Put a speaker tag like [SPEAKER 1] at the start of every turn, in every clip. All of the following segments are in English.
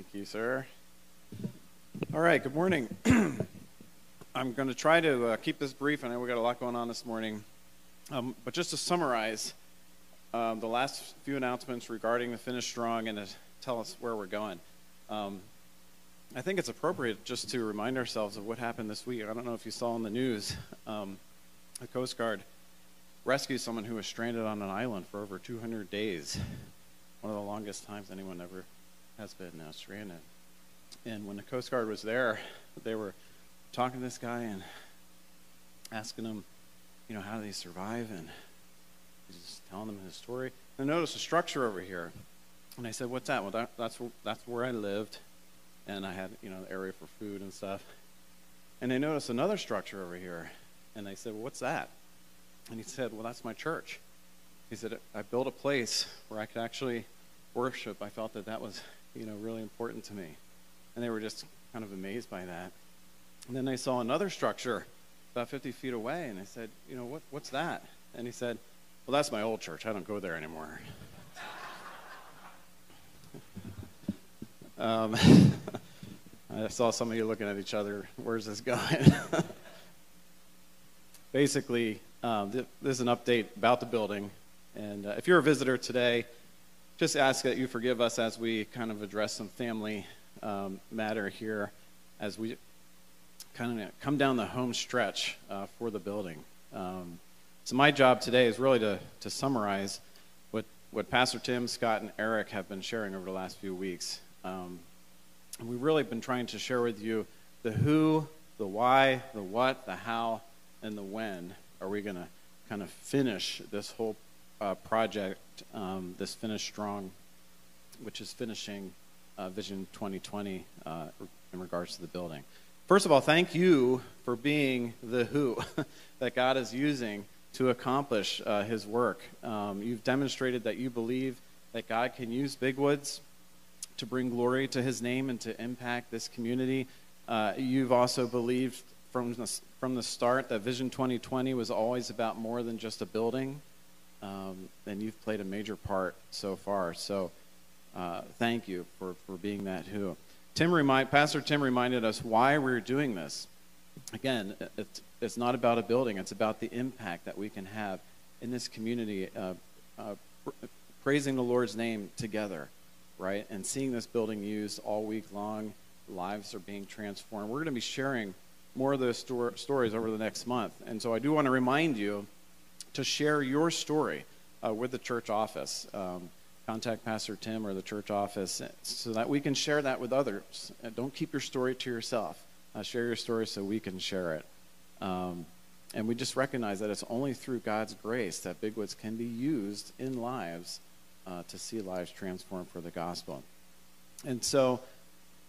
[SPEAKER 1] Thank you, sir. All right, good morning. I'm going to try to keep this brief. I know we got a lot going on this morning. But just to summarize the last few announcements regarding the Finish Strong and to tell us where we're going. I think it's appropriate just to remind ourselves of what happened this week. I don't know if you saw in the news, the Coast Guard rescued someone who was stranded on an island for over 200 days. One of the longest times anyone ever has been stranded. And when the Coast Guard was there, they were talking to this guy and asking him, how did he survive? And he's just telling them his story. I noticed a structure over here. And I said, what's that? Well, that's where I lived. And I had, an area for food and stuff. And they noticed another structure over here. And I said, well, what's that? And he said, well, that's my church. He said, I built a place where I could actually worship. I felt that was, really important to me. And they were just kind of amazed by that. And then they saw another structure about 50 feet away. And I said, what's that? And he said, well, that's my old church. I don't go there anymore. I saw some of you looking at each other. Where's this going? Basically, this is an update about the building. And if you're a visitor today, just ask that you forgive us as we kind of address some family matter here as we kind of come down the home stretch for the building. So my job today is really to summarize what Pastor Tim, Scott, and Eric have been sharing over the last few weeks. We've really been trying to share with you the who, the why, the what, the how, and the when are we going to kind of finish this whole project, this Finish Strong, which is finishing Vision 2020 in regards to the building. First of all, thank you for being the who that God is using to accomplish his work. You've demonstrated that you believe that God can use Big Woods to bring glory to his name and to impact this community. You've also believed from the start that Vision 2020 was always about more than just a building. And you've played a major part so far. So thank you for being that who. Pastor Tim reminded us why we're doing this. Again, it's not about a building. It's about the impact that we can have in this community, praising the Lord's name together, right? And seeing this building used all week long. Lives are being transformed. We're going to be sharing more of those stories over the next month. And so I do want to remind you to share your story with the church office. Contact Pastor Tim or the church office so that we can share that with others. Don't keep your story to yourself. Share your story so we can share it. And we just recognize that it's only through God's grace that Big Woods can be used in lives to see lives transformed for the gospel. And so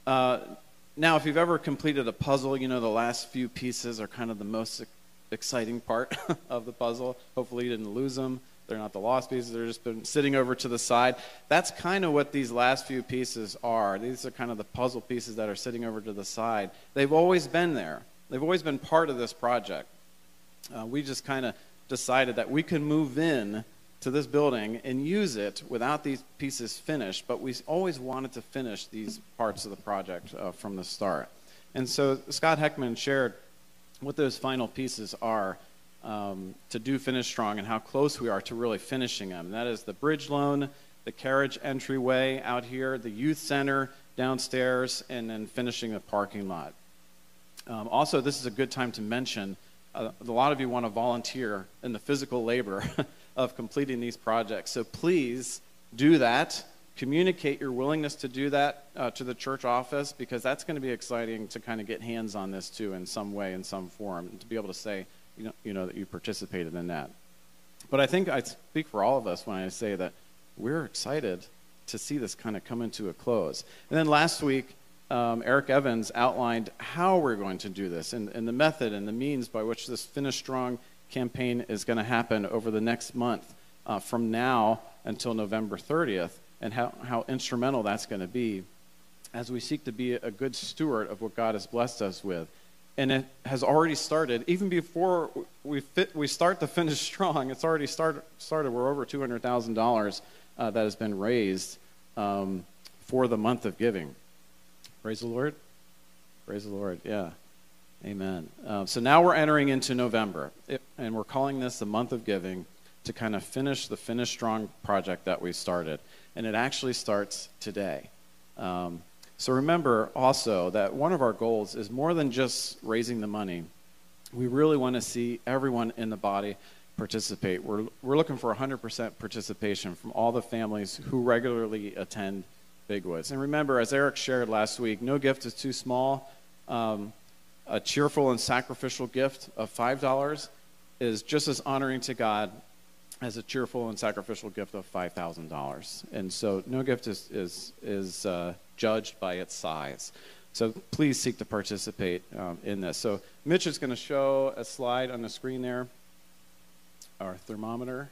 [SPEAKER 1] now if you've ever completed a puzzle, the last few pieces are kind of the most exciting part of the puzzle. Hopefully you didn't lose them. They're not the lost pieces. They're just been sitting over to the side. That's kind of what these last few pieces are. These are kind of the puzzle pieces that are sitting over to the side. They've always been there. They've always been part of this project. We just kind of decided that we can move in to this building and use it without these pieces finished, but we always wanted to finish these parts of the project from the start. And so Scott Heckman shared what those final pieces are to do Finish Strong and how close we are to really finishing them. And that is the bridge loan, the carriage entryway out here, the youth center downstairs, and then finishing the parking lot. Also, this is a good time to mention, a lot of you want to volunteer in the physical labor of completing these projects. So please do that. Communicate your willingness to do that to the church office, because that's going to be exciting to kind of get hands on this too in some way, in some form, and to be able to say, that you participated in that. But I think I speak for all of us when I say that we're excited to see this kind of come into a close. And then last week, Eric Evans outlined how we're going to do this and the method and the means by which this Finish Strong campaign is going to happen over the next month from now until November 30th, and how instrumental that's going to be as we seek to be a good steward of what God has blessed us with. And it has already started. Even before we start to Finish Strong, it's already started. We're over $200,000 that has been raised for the month of giving. Praise the Lord. Praise the Lord. Yeah. Amen. So now we're entering into November, and we're calling this the month of giving to kind of finish the Finish Strong project that we started. And it actually starts today. So remember also that one of our goals is more than just raising the money. We really want to see everyone in the body participate. We're looking for 100% participation from all the families who regularly attend Big Woods. And remember, as Eric shared last week, no gift is too small. A cheerful and sacrificial gift of $5 is just as honoring to God as a cheerful and sacrificial gift of $5,000. And so no gift is judged by its size. So please seek to participate in this. So Mitch is going to show a slide on the screen there, our thermometer.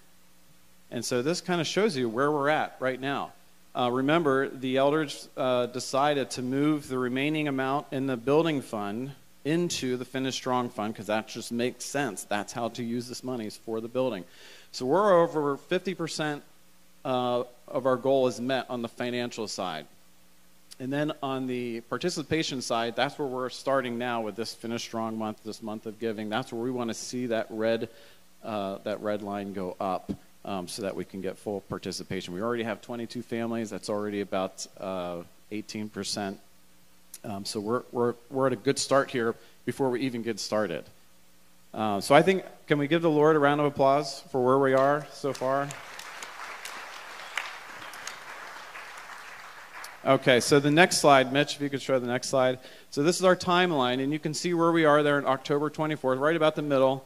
[SPEAKER 1] And so this kind of shows you where we're at right now. Remember, the elders decided to move the remaining amount in the building fund into the Finish Strong fund because that just makes sense. That's how to use this money, is for the building. So we're over 50% of our goal is met on the financial side. And then on the participation side, that's where we're starting now with this Finish Strong month, this month of giving. That's where we want to see that red line go up so that we can get full participation. We already have 22 families. That's already about 18%. So we're at a good start here before we even get started. So I think, can we give the Lord a round of applause for where we are so far? Okay, so the next slide, Mitch, if you could show the next slide. So this is our timeline, and you can see where we are there on October 24th, right about the middle.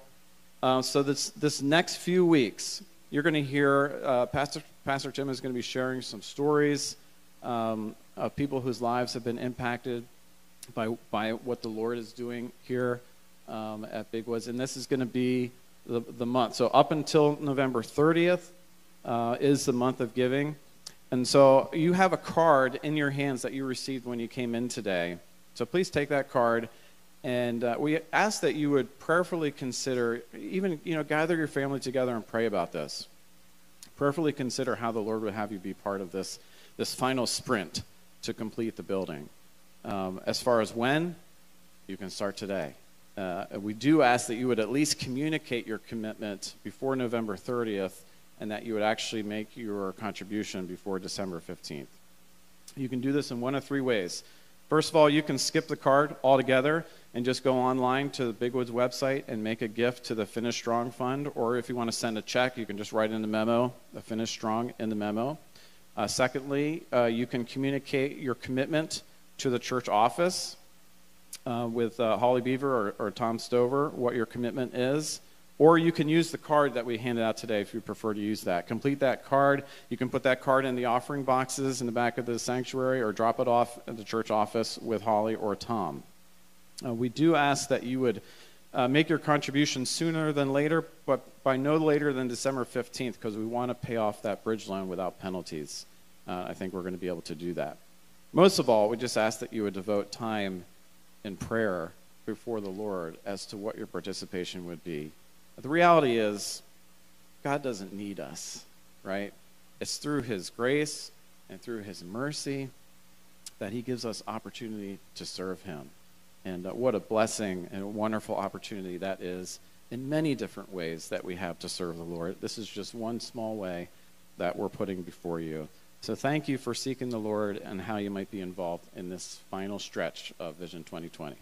[SPEAKER 1] So this next few weeks, you're going to hear Pastor Tim is going to be sharing some stories of people whose lives have been impacted by what the Lord is doing here at Big Woods. And this is going to be the month. So up until November 30th is the month of giving. And so you have a card in your hands that you received when you came in today. So please take that card. And we ask that you would prayerfully consider, even, gather your family together and pray about this. Prayerfully consider how the Lord would have you be part of this final sprint to complete the building. As far as when, you can start today. We do ask that you would at least communicate your commitment before November 30th and that you would actually make your contribution before December 15th. You can do this in one of three ways. First of all, you can skip the card altogether and just go online to the Big Woods website and make a gift to the Finish Strong Fund. Or if you want to send a check, you can just write in the memo, the Finish Strong in the memo. Secondly, you can communicate your commitment to the church office with Holly Beaver or Tom Stover, what your commitment is. Or you can use the card that we handed out today if you prefer to use that. Complete that card. You can put that card in the offering boxes in the back of the sanctuary or drop it off at the church office with Holly or Tom. We do ask that you would make your contribution sooner than later, but by no later than December 15th, because we want to pay off that bridge loan without penalties. I think we're going to be able to do that. Most of all, we just ask that you would devote time in prayer before the Lord as to what your participation would be. The reality is, God doesn't need us, right? It's through His grace and through His mercy that He gives us opportunity to serve Him. And what a blessing and a wonderful opportunity that is in many different ways that we have to serve the Lord. This is just one small way that we're putting before you. So thank you for seeking the Lord and how you might be involved in this final stretch of Vision 2020.